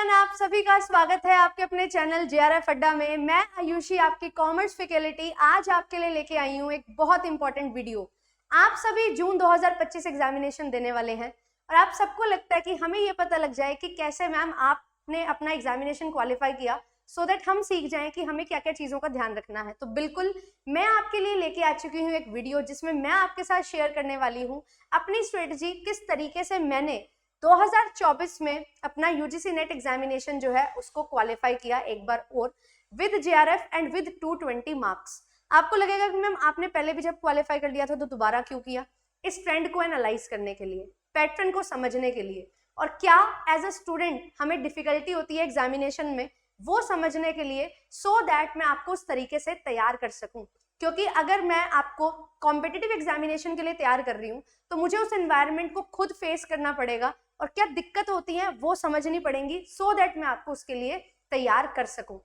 Everyone, आप सभी का स्वागत है आपके अपने चैनल जेआरएफ अड्डा में। मैं आयुषी, आपकी कॉमर्स फैकल्टी, आज आपके लिए लेके आई हूँ एक बहुत इंपॉर्टेंट वीडियो। आप सभी जून 2025 एग्जामिनेशन देने वाले हैं और आप सबको लगता है कि हमें ये पता लग जाए कि कैसे मैम आपने अपना एग्जामिनेशन क्वालिफाई किया, सो दैट हम सीख जाएं कि हमें क्या क्या चीज़ों का ध्यान रखना है। तो बिल्कुल मैं आपके लिए लेके आ चुकी हूँ एक वीडियो जिसमें मैं आपके साथ शेयर करने वाली हूँ अपनी स्ट्रेटजी, किस तरीके से मैंने 2024 में अपना यूजीसी नेट एग्जामिनेशन जो है उसको क्वालिफाई किया एक बार और with JRF and with 220 marks. आपको लगेगा कि मैम आपने पहले भी जब क्वालिफाई कर लिया था तो दोबारा क्यों किया? इस ट्रेंड को एनालाइज करने के लिए, पैटर्न को समझने के लिए, और क्या एज अ स्टूडेंट हमें डिफिकल्टी होती है एग्जामिनेशन में वो समझने के लिए, सो दैट मैं आपको उस तरीके से तैयार कर सकूं। क्योंकि अगर मैं आपको कॉम्पिटिटिव एग्जामिनेशन के लिए तैयार कर रही हूँ तो मुझे उस एनवायरनमेंट को खुद फेस करना पड़ेगा और क्या दिक्कत होती है वो समझनी पड़ेंगी, सो दैट मैं आपको उसके लिए तैयार कर सकूं।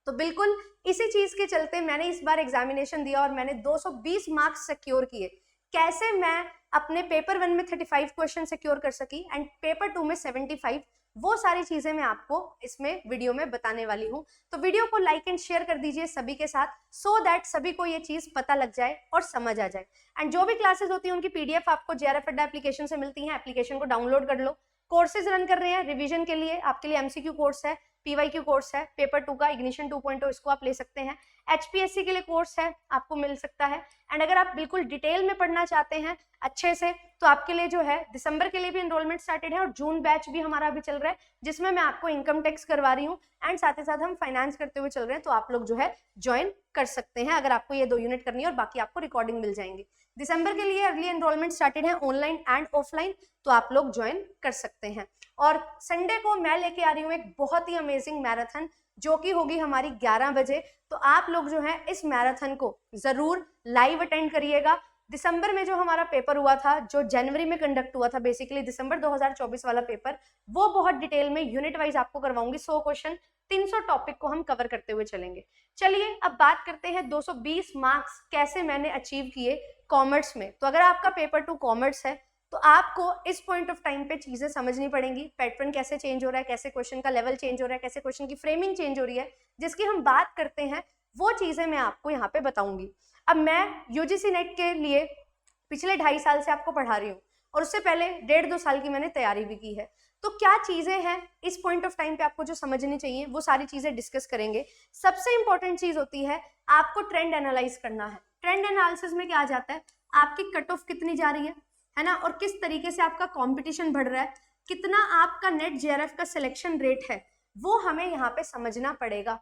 तो बिल्कुल इसी चीज के चलते मैंने इस बार एग्जामिनेशन दिया और मैंने 220 मार्क्स सिक्योर किए। कैसे मैं अपने पेपर 1 में 35 क्वेश्चन सिक्योर कर सकी एंड पेपर 2 में 75, वो सारी चीजें मैं आपको इसमें वीडियो में बताने वाली हूँ। तो वीडियो को लाइक एंड शेयर कर दीजिए सभी के साथ, सो दैट सभी को ये चीज पता लग जाए और समझ आ जाए। एंड जो भी क्लासेस होती है उनकी पीडीएफ आपको जेआरएफ अड्डा एप्लीकेशन से मिलती है। एप्लीकेशन को डाउनलोड कर लो। कोर्सेज रन कर रहे हैं रिवीजन के लिए, आपके लिए एमसीक्यू कोर्स है, पीवाईक्यू कोर्स है, पेपर 2 का इग्निशन 2.0 इसको आप ले सकते हैं। एचपीएससी के लिए कोर्स है, आपको मिल सकता है। एंड अगर आप बिल्कुल डिटेल में पढ़ना चाहते हैं अच्छे से, तो आपके लिए जो है दिसंबर के लिए भी एनरोलमेंट स्टार्टेड है और जून बैच भी हमारा अभी चल रहा है जिसमें मैं आपको इनकम टैक्स करवा रही हूँ एंड साथ ही साथ हम फाइनेंस करते हुए चल रहे हैं। तो आप लोग जो है ज्वाइन कर सकते हैं अगर आपको ये 2 यूनिट करनी है और बाकी आपको रिकॉर्डिंग मिल जाएंगे। दिसंबर के लिए अर्ली एनरोलमेंट स्टार्टेड है ऑनलाइन एंड ऑफलाइन, तो आप लोग ज्वाइन कर सकते हैं। और संडे को मैं लेके आ रही हूँ एक बहुत ही अमेजिंग मैराथन जो कि होगी हमारी 11 बजे। तो आप लोग जो है इस मैराथन को जरूर लाइव अटेंड करिएगा। दिसंबर में जो हमारा पेपर हुआ था, जो जनवरी में कंडक्ट हुआ था, बेसिकली दिसंबर 2024 वाला पेपर, वो बहुत डिटेल में यूनिट वाइज आपको करवाऊंगी। 100 क्वेश्चन 300 टॉपिक को हम कवर करते हुए चलेंगे। चलिए अब बात करते हैं 220 मार्क्स कैसे मैंने अचीव किए कॉमर्स में। तो अगर आपका पेपर 2 कॉमर्स है तो आपको इस पॉइंट ऑफ टाइम पे चीजें समझनी पड़ेंगी। पैटर्न कैसे चेंज हो रहा है, कैसे क्वेश्चन का लेवल चेंज हो रहा है, कैसे क्वेश्चन की फ्रेमिंग चेंज हो रही है, जिसकी हम बात करते हैं, वो चीजें मैं आपको यहाँ पे बताऊंगी। अब मैं यूजीसी नेट के लिए पिछले 2.5 साल से आपको पढ़ा रही हूँ और उससे पहले 1.5-2 साल की मैंने तैयारी भी की है। तो क्या चीजें हैं इस पॉइंट ऑफ टाइम पे आपको जो समझनी चाहिए, वो सारी चीजें डिस्कस करेंगे। सबसे इंपॉर्टेंट चीज होती है आपको ट्रेंड एनालाइज करना है। ट्रेंड एनालिसिस में क्या आ जाता है, आपकी कट ऑफ कितनी जा रही है ना, और किस तरीके से आपका कंपटीशन बढ़ रहा है, कितना आपका नेट जेआरएफ का सिलेक्शन रेट है, वो हमें यहाँ पे समझना पड़ेगा।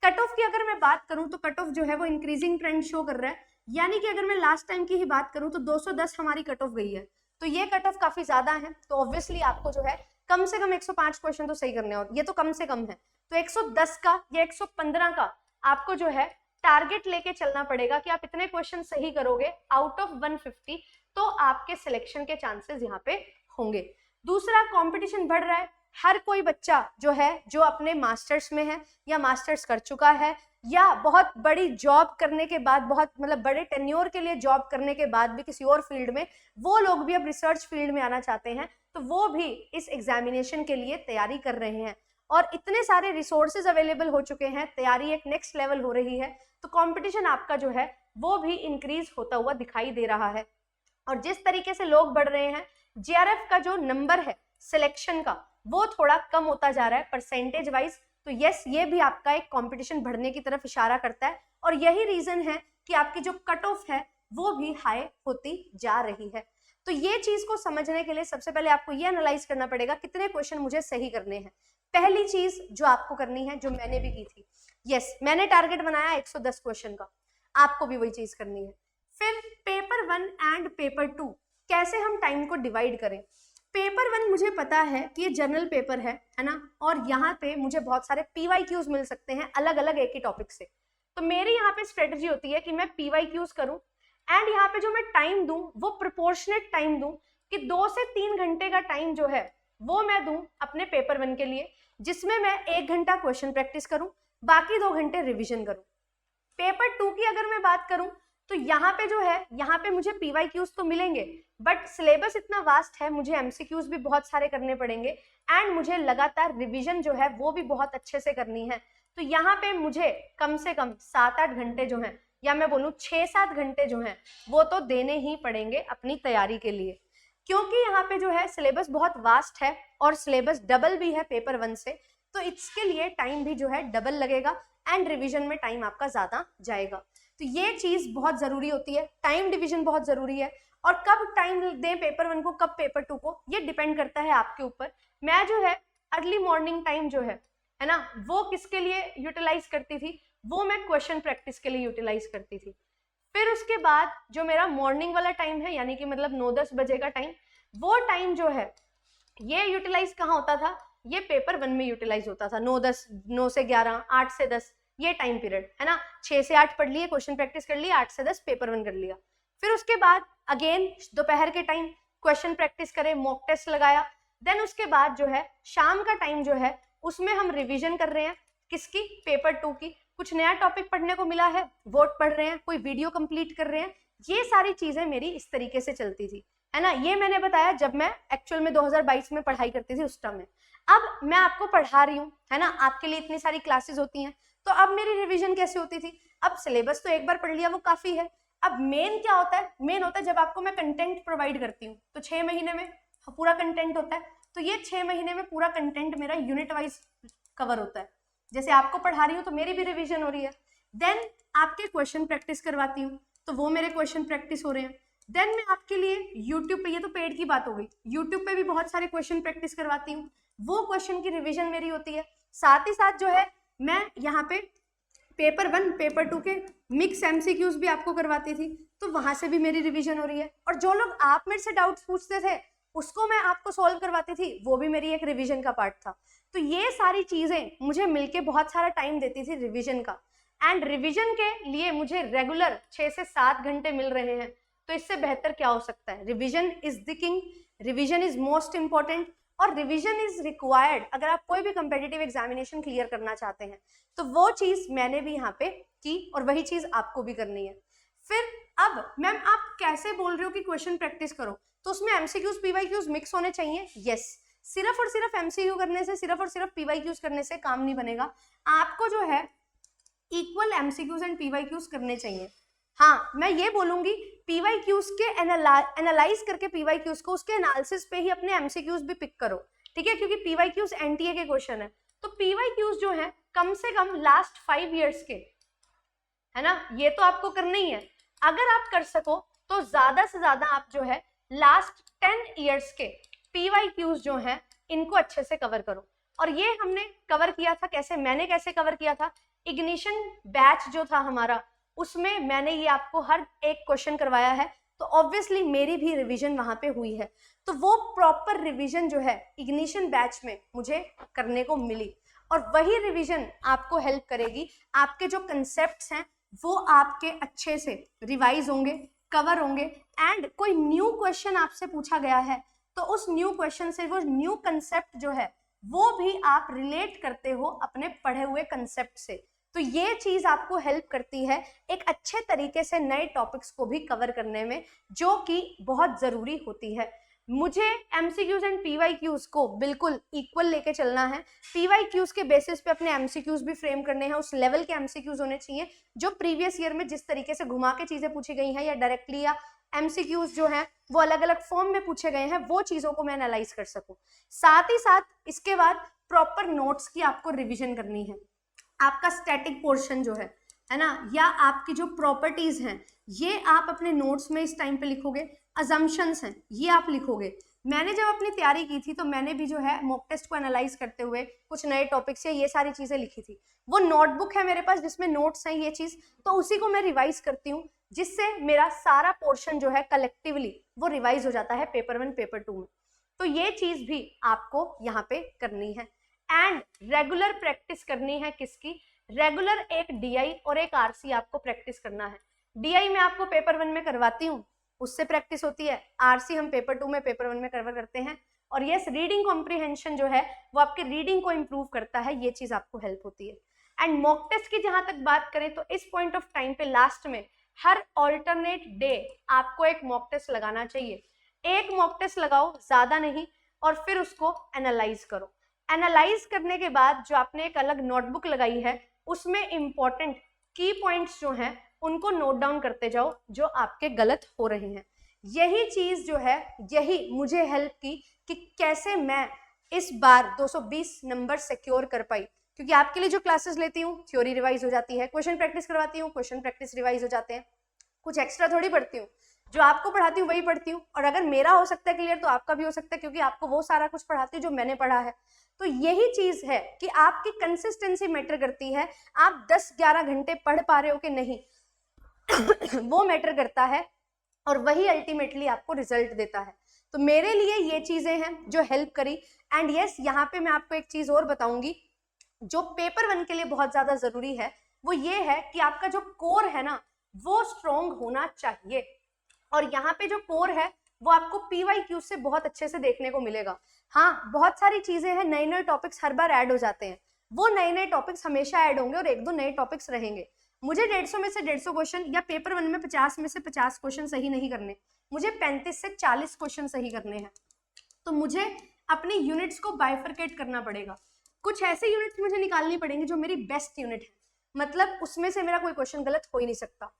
कट ऑफ की अगर मैं बात करूं तो कट ऑफ जो है वो इंक्रीजिंग ट्रेंड शो कर रहा है, यानी कि अगर मैं लास्ट टाइम की ही बात करूं तो 210 हमारी कट ऑफ गई है। तो ये कट ऑफ काफी ज्यादा है, तो ऑब्वियसली आपको जो है कम से कम 105 क्वेश्चन तो सही करने हैं, और ये तो कम से कम है। तो 110 का या 115 का आपको जो है टारगेट लेके चलना पड़ेगा कि आप इतने क्वेश्चन सही करोगे आउट ऑफ 150, तो आपके सिलेक्शन के चांसेस यहाँ पे होंगे। दूसरा, कंपटीशन बढ़ रहा है। हर कोई बच्चा जो है, जो अपने मास्टर्स में है या मास्टर्स कर चुका है या बहुत बड़ी जॉब करने के बाद, बहुत मतलब बड़े टेन्योर के लिए जॉब करने के बाद भी किसी और फील्ड में, वो लोग भी अब रिसर्च फील्ड में आना चाहते हैं, तो वो भी इस एग्जामिनेशन के लिए तैयारी कर रहे हैं। और इतने सारे रिसोर्सेज अवेलेबल हो चुके हैं, तैयारी एक नेक्स्ट लेवल हो रही है, तो कंपटीशन आपका जो है वो भी इंक्रीज होता हुआ दिखाई दे रहा है। और जिस तरीके से लोग बढ़ रहे हैं, जेआरएफ का जो नंबर है सिलेक्शन का, वो थोड़ा कम होता जा रहा है परसेंटेज वाइज। तो यस, ये भी आपका एक कंपटीशन बढ़ने की तरफ इशारा करता है, और यही रीजन है कि आपकी जो कट ऑफ है वो भी हाई होती जा रही है। तो ये चीज को समझने के लिए सबसे पहले आपको ये एनालाइज करना पड़ेगा कितने क्वेश्चन मुझे सही करने हैं। पहली चीज जो आपको करनी है, जो मैंने भी की थी, यस, मैंने टारगेट बनाया 110 क्वेश्चन का, आपको भी वही चीज करनी है। फिर पेपर 1 एंड पेपर 2 कैसे हम टाइम को डिवाइड करें। पेपर 1 मुझे पता है कि ये जनरल पेपर है ना, और यहाँ पे मुझे बहुत सारे पीवाईक्यूज मिल सकते हैं अलग अलग एक ही टॉपिक से। तो मेरी यहाँ पे स्ट्रेटजी होती है कि मैं पीवाईक्यूज करूँ एंड यहाँ पे जो मैं टाइम दूं वो प्रोपोर्शनेट टाइम दूं, कि 2 से 3 घंटे का टाइम जो है वो मैं दूं अपने पेपर 1 के लिए, जिसमें मैं 1 घंटा क्वेश्चन प्रैक्टिस करूं, बाकी 2 घंटे रिविजन करूं। पेपर 2 की अगर मैं बात करूं तो यहाँ पे जो है, यहाँ पे मुझे PYQs तो मिलेंगे, बट सिलेबस इतना वास्ट है, मुझे MCQs भी बहुत सारे करने पड़ेंगे एंड मुझे लगातार रिवीजन जो है वो भी बहुत अच्छे से करनी है। तो यहाँ पे मुझे कम से कम 7-8 घंटे जो हैं, या मैं बोलूँ 6-7 घंटे जो हैं, वो तो देने ही पड़ेंगे अपनी तैयारी के लिए, क्योंकि यहाँ पे जो है सिलेबस बहुत वास्ट है और सिलेबस डबल भी है पेपर 1 से, तो इसके लिए टाइम भी जो है डबल लगेगा एंड रिवीजन में टाइम आपका ज्यादा जाएगा। तो ये चीज बहुत जरूरी होती है, टाइम डिवीजन बहुत जरूरी है। और कब टाइम दें पेपर 1 को, कब पेपर 2 को, ये डिपेंड करता है आपके ऊपर। मैं जो है अर्ली मॉर्निंग टाइम जो है ना, वो किसके लिए यूटिलाइज करती थी, वो मैं क्वेश्चन प्रैक्टिस के लिए यूटिलाइज करती थी। फिर उसके बाद जो मेरा मॉर्निंग वाला टाइम है, यानी कि मतलब 9-10 बजे का टाइम, वो टाइम जो है ये यूटिलाइज कहाँ होता था, ये पेपर 1 में यूटिलाइज होता था। 9-10, 9 से 11, 8 से 10, ये टाइम पीरियड है ना। 6 से 8 पढ़ लिए, क्वेश्चन प्रैक्टिस कर लिया, 8 से 10 पेपर 1 कर लिया। फिर उसके बाद अगेन दोपहर के टाइम क्वेश्चन प्रैक्टिस करे, मॉक टेस्ट लगाया। देन उसके बाद जो है शाम का टाइम जो है उसमें हम रिवीजन कर रहे हैं, किसकी, पेपर 2 की। कुछ नया टॉपिक पढ़ने को मिला है वो पढ़ रहे हैं, कोई वीडियो कंप्लीट कर रहे हैं। ये सारी चीजें मेरी इस तरीके से चलती थी, है ना। ये मैंने बताया जब मैं एक्चुअल में 2022 में पढ़ाई करती थी उस टाइम में। अब मैं आपको पढ़ा रही हूँ, है ना, आपके लिए इतनी सारी क्लासेस होती हैं, तो अब मेरी रिवीजन कैसे होती थी। अब सिलेबस तो एक बार पढ़ लिया वो काफी है। अब मेन क्या होता है, मेन होता है जब आपको मैं कंटेंट प्रोवाइड करती हूँ, तो 6 महीने में पूरा कंटेंट होता है। तो ये 6 महीने में पूरा कंटेंट मेरा यूनिट वाइज कवर होता है। जैसे आपको पढ़ा रही हूँ तो मेरी भी रिवीजन हो रही है। देन आपके क्वेश्चन प्रैक्टिस करवाती हूँ, तो वो मेरे क्वेश्चन प्रैक्टिस हो रहे हैं। देन मैं आपके लिए यूट्यूब पे, ये तो पेड की बात हो गई, यूट्यूब पे भी बहुत सारे क्वेश्चन प्रैक्टिस करवाती हूँ, वो क्वेश्चन की रिवीजन मेरी होती है। साथ ही साथ जो है मैं यहाँ पे पेपर 1 पेपर 2 के मिक्स MCQs भी आपको करवाती थी, तो वहां से भी मेरी रिवीजन हो रही है। और जो लोग आप मेरे से डाउट्स पूछते थे उसको मैं आपको सॉल्व करवाती थी, वो भी मेरी एक रिवीजन का पार्ट था। तो ये सारी चीजें मुझे मिलके बहुत सारा टाइम देती थी रिवीजन का। एंड रिवीजन के लिए मुझे रेगुलर 6 से 7 घंटे मिल रहे हैं, तो इससे बेहतर क्या हो सकता है। Revision is the king, revision is most important, और रिवीजन इज रिक्वायर्ड अगर आप कोई भी कंपेटिटिव एग्जामिनेशन क्लियर करना चाहते हैं। तो वो चीज मैंने भी यहाँ पे की और वही चीज आपको भी करनी है। फिर अब मैम आप कैसे बोल रहे हो कि क्वेश्चन प्रैक्टिस करो, तो उसमें MCQs PYQs मिक्स होने चाहिए। यस, सिर्फ और सिर्फ MCQ करने से, सिर्फ और सिर्फ PYQs करने से काम नहीं बनेगा, आपको जो है इक्वल MCQs एंड PYQs करने चाहिए। हाँ, मैं ये बोलूंगी PYQs के एनालाइज करके PYQs को, उसके एनालिसिस पे ही अपने MCQs भी पिक करो, ठीक है, क्योंकि PYQs NTA के क्वेश्चन है। तो PYQs जो है कम से कम लास्ट 5 ईयर्स के, है ना, ये तो आपको करना ही है। अगर आप कर सको तो ज्यादा से ज्यादा आप जो है लास्ट 10 ईयर्स के PYQs जो हैं इनको अच्छे से कवर करो। और ये हमने कवर किया था कैसे, मैंने कैसे कवर किया था, इग्निशन बैच जो था हमारा, उसमें मैंने ये आपको हर एक क्वेश्चन करवाया है, तो ऑब्वियसली मेरी भी रिवीजन वहां पे हुई है। तो वो प्रॉपर रिवीजन जो है इग्निशन बैच में मुझे करने को मिली, और वही रिवीजन आपको हेल्प करेगी। आपके जो कंसेप्ट्स हैं वो आपके अच्छे से रिवाइज होंगे, कवर होंगे, एंड कोई न्यू क्वेश्चन आपसे पूछा गया है तो उस न्यू क्वेश्चन से वो न्यू कंसेप्ट जो है वो भी आप रिलेट करते हो अपने पढ़े हुए कंसेप्ट से। तो ये चीज आपको हेल्प करती है एक अच्छे तरीके से नए टॉपिक्स को भी कवर करने में, जो कि बहुत जरूरी होती है। मुझे MCQs एंड PYQs को बिल्कुल इक्वल लेके चलना है। PYQs के बेसिस पे अपने MCQs भी फ्रेम करने हैं, उस लेवल के MCQs होने चाहिए जो प्रीवियस ईयर में जिस तरीके से घुमा के चीजें पूछी गई हैं, या डायरेक्टली, या MCQs जो हैं वो अलग अलग फॉर्म में पूछे गए हैं, वो चीजों को मैं एनालाइज कर सकूं। साथ ही साथ इसके बाद प्रॉपर नोट्स की आपको रिविजन करनी है। आपका स्टैटिक पोर्शन जो है ना, या आपकी जो प्रॉपर्टीज हैं ये आप अपने नोट्स में इस टाइम पे लिखोगे। अजम्पशंस हैं ये आप लिखोगे। मैंने जब अपनी तैयारी की थी तो मैंने भी जो है मॉक टेस्ट को एनालाइज करते हुए कुछ नए टॉपिक्स या ये सारी चीजें लिखी थी। वो नोटबुक है मेरे पास जिसमें नोट्स हैं ये चीज, तो उसी को मैं रिवाइज करती हूँ, जिससे मेरा सारा पोर्शन जो है कलेक्टिवली वो रिवाइज हो जाता है पेपर 1 पेपर 2 में। तो ये चीज भी आपको यहाँ पे करनी है। एंड रेगुलर प्रैक्टिस करनी है किसकी, रेगुलर एक DI और एक RC आपको प्रैक्टिस करना है। DI में आपको पेपर 1 में करवाती हूँ, उससे प्रैक्टिस होती है। RC हम पेपर 2 में पेपर 1 में कवर करते हैं। और यस, रीडिंग कॉम्प्रिहेंशन जो है वो आपके रीडिंग को इम्प्रूव करता है, ये चीज आपको हेल्प होती है। एंड मॉक टेस्ट की जहां तक बात करें तो इस पॉइंट ऑफ टाइम पे लास्ट में हर ऑल्टरनेट डे आपको एक मॉक टेस्ट लगाना चाहिए। एक मॉक टेस्ट लगाओ, ज्यादा नहीं, और फिर उसको एनालाइज करो। एनालाइज करने के बाद जो आपने एक अलग नोटबुक लगाई है उसमें इंपॉर्टेंट की पॉइंट्स जो हैं उनको नोट डाउन करते जाओ जो आपके गलत हो रहे हैं। यही चीज जो है, यही मुझे हेल्प की कि कैसे मैं इस बार 220 नंबर सिक्योर कर पाई, क्योंकि आपके लिए जो क्लासेस लेती हूँ थ्योरी रिवाइज हो जाती है, क्वेश्चन प्रैक्टिस करवाती हूँ, क्वेश्चन प्रैक्टिस रिवाइज हो जाते हैं, कुछ एक्स्ट्रा थोड़ी पढ़ती हूँ, जो आपको पढ़ाती हूँ वही पढ़ती हूँ, और अगर मेरा हो सकता है क्लियर तो आपका भी हो सकता है, क्योंकि आपको वो सारा कुछ पढ़ाती हूँ जो मैंने पढ़ा है। तो यही चीज है कि आपकी कंसिस्टेंसी मैटर करती है, आप 10-11 घंटे पढ़ पा रहे हो कि नहीं वो मैटर करता है, और वही अल्टीमेटली आपको रिजल्ट देता है। तो मेरे लिए ये चीजें हैं जो हेल्प करी। एंड यस, यहाँ पे मैं आपको एक चीज और बताऊंगी जो पेपर 1 के लिए बहुत ज्यादा जरूरी है, वो ये है कि आपका जो कोर है ना वो स्ट्रॉन्ग होना चाहिए। और यहाँ पे जो कोर है वो आपको PYQ से बहुत अच्छे से देखने को मिलेगा। हाँ, बहुत सारी चीजें हैं, नए नए टॉपिक्स हर बार ऐड हो जाते हैं, वो नए नए टॉपिक्स हमेशा ऐड होंगे और 1-2 नए टॉपिक्स रहेंगे। मुझे 150 में से 150 क्वेश्चन या पेपर 1 में 50 में से 50 क्वेश्चन सही नहीं करने, मुझे 35 से 40 क्वेश्चन सही करने हैं। तो मुझे अपनी यूनिट्स को बाइफरकेट करना पड़ेगा, कुछ ऐसे यूनिट्स मुझे निकालनी पड़ेंगी जो मेरी बेस्ट यूनिट है, मतलब उसमें से मेरा कोई क्वेश्चन गलत हो ही नहीं सकता।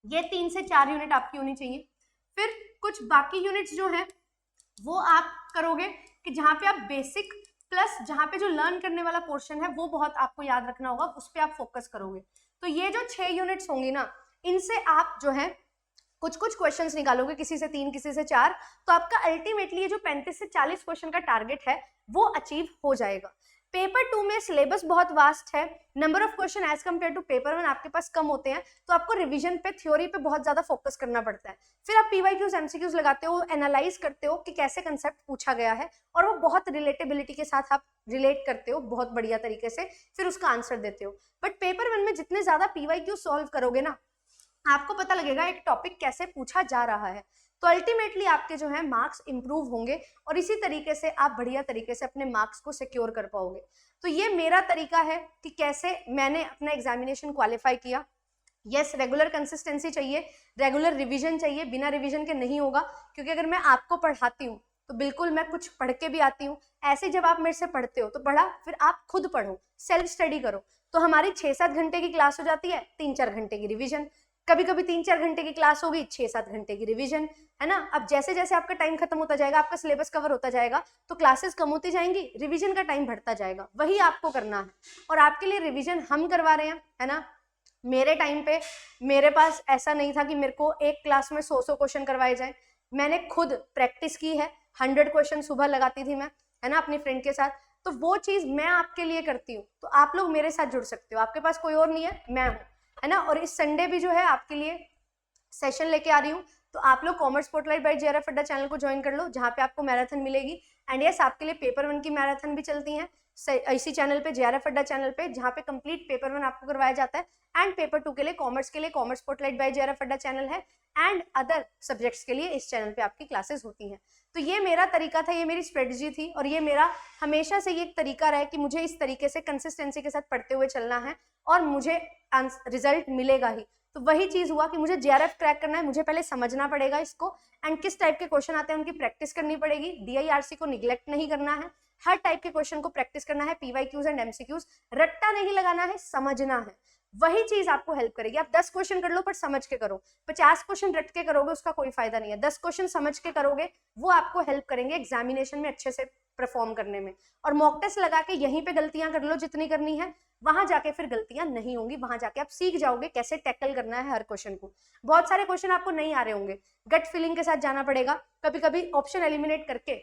ये 3 से 4 यूनिट आपकी होनी चाहिए। फिर कुछ बाकी यूनिट्स जो हैं वो आप करोगे कि जहाँ पे आप बेसिक प्लस जहाँ पे जो लर्न करने वाला पोर्शन है वो बहुत आपको याद रखना होगा, उस पर आप फोकस करोगे। तो ये जो 6 यूनिट्स होंगी ना, इनसे आप जो है कुछ कुछ क्वेश्चंस निकालोगे, किसी से 3 किसी से 4, तो आपका अल्टीमेटली ये जो 35 से 40 क्वेश्चन का टारगेट है वो अचीव हो जाएगा। पेपर 2 में सिलेबस बहुत वास्ट है, number of question as compare to paper 1 आपके पास कम होते हैं, तो आपको रिवीजन पे, थ्योरी पे बहुत ज्यादा फोकस करना पड़ता है। फिर आप PYQs MCQs लगाते हो, एनालाइज करते हो कि कैसे कंसेप्ट पूछा गया है, और वो बहुत रिलेटेबिलिटी के साथ आप रिलेट करते हो बहुत बढ़िया तरीके से, फिर उसका आंसर देते हो। बट पेपर 1 में जितने ज्यादा PYQ सॉल्व करोगे ना, आपको पता लगेगा एक टॉपिक कैसे पूछा जा रहा है, तो अल्टीमेटली आपके जो है मार्क्स इंप्रूव होंगे, और इसी तरीके से आप बढ़िया तरीके से अपने मार्क्स को सिक्योर कर पाओगे। तो ये मेरा तरीका है कि कैसे मैंने अपना एग्जामिनेशन क्वालिफाई किया। यस, रेगुलर कंसिस्टेंसी चाहिए, रेगुलर रिवीजन चाहिए, बिना रिवीजन के नहीं होगा, क्योंकि अगर मैं आपको पढ़ाती हूँ तो बिल्कुल मैं कुछ पढ़ के भी आती हूँ, ऐसे जब आप मेरे से पढ़ते हो तो पढ़ा, फिर आप खुद पढ़ो, सेल्फ स्टडी करो, तो हमारी 6-7 घंटे की क्लास हो जाती है, 3-4 घंटे की रिवीजन, कभी कभी 3-4 घंटे की क्लास होगी, 6-7 घंटे की रिवीजन, है ना। अब जैसे जैसे आपका टाइम खत्म होता जाएगा, आपका सिलेबस कवर होता जाएगा, तो क्लासेस कम होती जाएंगी, रिवीजन का टाइम बढ़ता जाएगा, वही आपको करना है। और आपके लिए रिवीजन हम करवा रहे हैं, है ना। मेरे टाइम पे मेरे पास ऐसा नहीं था कि मेरे को एक क्लास में 100 क्वेश्चन करवाए जाए, मैंने खुद प्रैक्टिस की है, 100 क्वेश्चन सुबह लगाती थी मैं, है ना, अपनी फ्रेंड के साथ। तो वो चीज मैं आपके लिए करती हूँ, तो आप लोग मेरे साथ जुड़ सकते हो, आपके पास कोई और नहीं है, मैं हूँ, है ना। और इस संडे भी जो है आपके लिए सेशन लेके आ रही हूँ, तो आप लोग कॉमर्स स्पॉटलाइट बाय JRF अड्डा चैनल को ज्वाइन कर लो, जहाँ पे आपको मैराथन मिलेगी। एंड यस, आपके लिए पेपर 1 की मैराथन भी चलती है इसी चैनल पे, JRF अड्डा चैनल पे, जहाँ पे कंप्लीट पेपर 1 आपको करवाया जाता है, एंड पेपर 2 के लिए कॉमर्स स्पॉटलाइट बाय JRF अड्डा चैनल है, एंड अदर सब्जेक्ट्स के लिए इस चैनल पे आपकी क्लासेस होती हैं। तो ये मेरा तरीका था, ये मेरी स्ट्रेटजी थी, और ये मेरा हमेशा से ये एक तरीका रहा है कि मुझे इस तरीके से कंसिस्टेंसी के साथ पढ़ते हुए चलना है, और मुझे रिजल्ट मिलेगा ही। तो वही चीज हुआ कि मुझे JRF क्रैक करना है, मुझे पहले समझना पड़ेगा इसको, एंड किस टाइप के क्वेश्चन आते हैं उनकी प्रैक्टिस करनी पड़ेगी, DIRC को निग्लेक्ट नहीं करना है, हर टाइप के क्वेश्चन को प्रैक्टिस करना है, PYQs एंड MCQs, रट्टा नहीं लगाना है, समझना है। वही चीज आपको हेल्प करेगी। आप 10 क्वेश्चन कर लो पर समझ के करो, 50 क्वेश्चन रट के करोगे उसका कोई फायदा नहीं है, 10 क्वेश्चन समझ के करोगे वो आपको हेल्प करेंगे एग्जामिनेशन में अच्छे से परफॉर्म करने में। और मॉक टेस्ट लगा के यहीं पे गलतियां कर लो जितनी करनी है, वहां जाके फिर गलतियां नहीं होंगी, वहां जाके आप सीख जाओगे कैसे टैकल करना है हर क्वेश्चन को। बहुत सारे क्वेश्चन आपको नहीं आ रहे होंगे, गट फीलिंग के साथ जाना पड़ेगा, कभी कभी ऑप्शन एलिमिनेट करके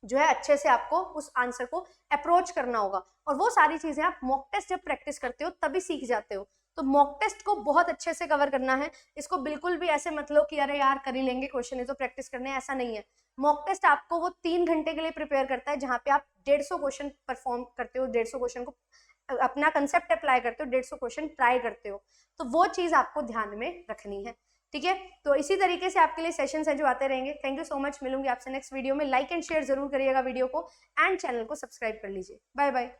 जो है अच्छे से आपको उस आंसर को अप्रोच करना होगा, और वो सारी चीजें आप मॉक टेस्ट जब प्रैक्टिस करते हो तभी सीख जाते हो। तो मॉक टेस्ट को बहुत अच्छे से कवर करना है, इसको बिल्कुल भी ऐसे मत लो कि अरे यार कर ही लेंगे, क्वेश्चन ही तो प्रैक्टिस करने, ऐसा नहीं है। मॉक टेस्ट आपको वो 3 घंटे के लिए प्रिपेयर करता है, जहाँ पे आप 150 क्वेश्चन परफॉर्म करते हो, 150 क्वेश्चन को अपना कंसेप्ट अप्लाई करते हो, 150 क्वेश्चन ट्राई करते हो, तो वो चीज आपको ध्यान में रखनी है, ठीक है। तो इसी तरीके से आपके लिए सेशंस हैं जो आते रहेंगे। थैंक यू सो मच, मिलूंगी आपसे नेक्स्ट वीडियो में। लाइक एंड शेयर जरूर करिएगा वीडियो को, एंड चैनल को सब्सक्राइब कर लीजिए। Bye bye.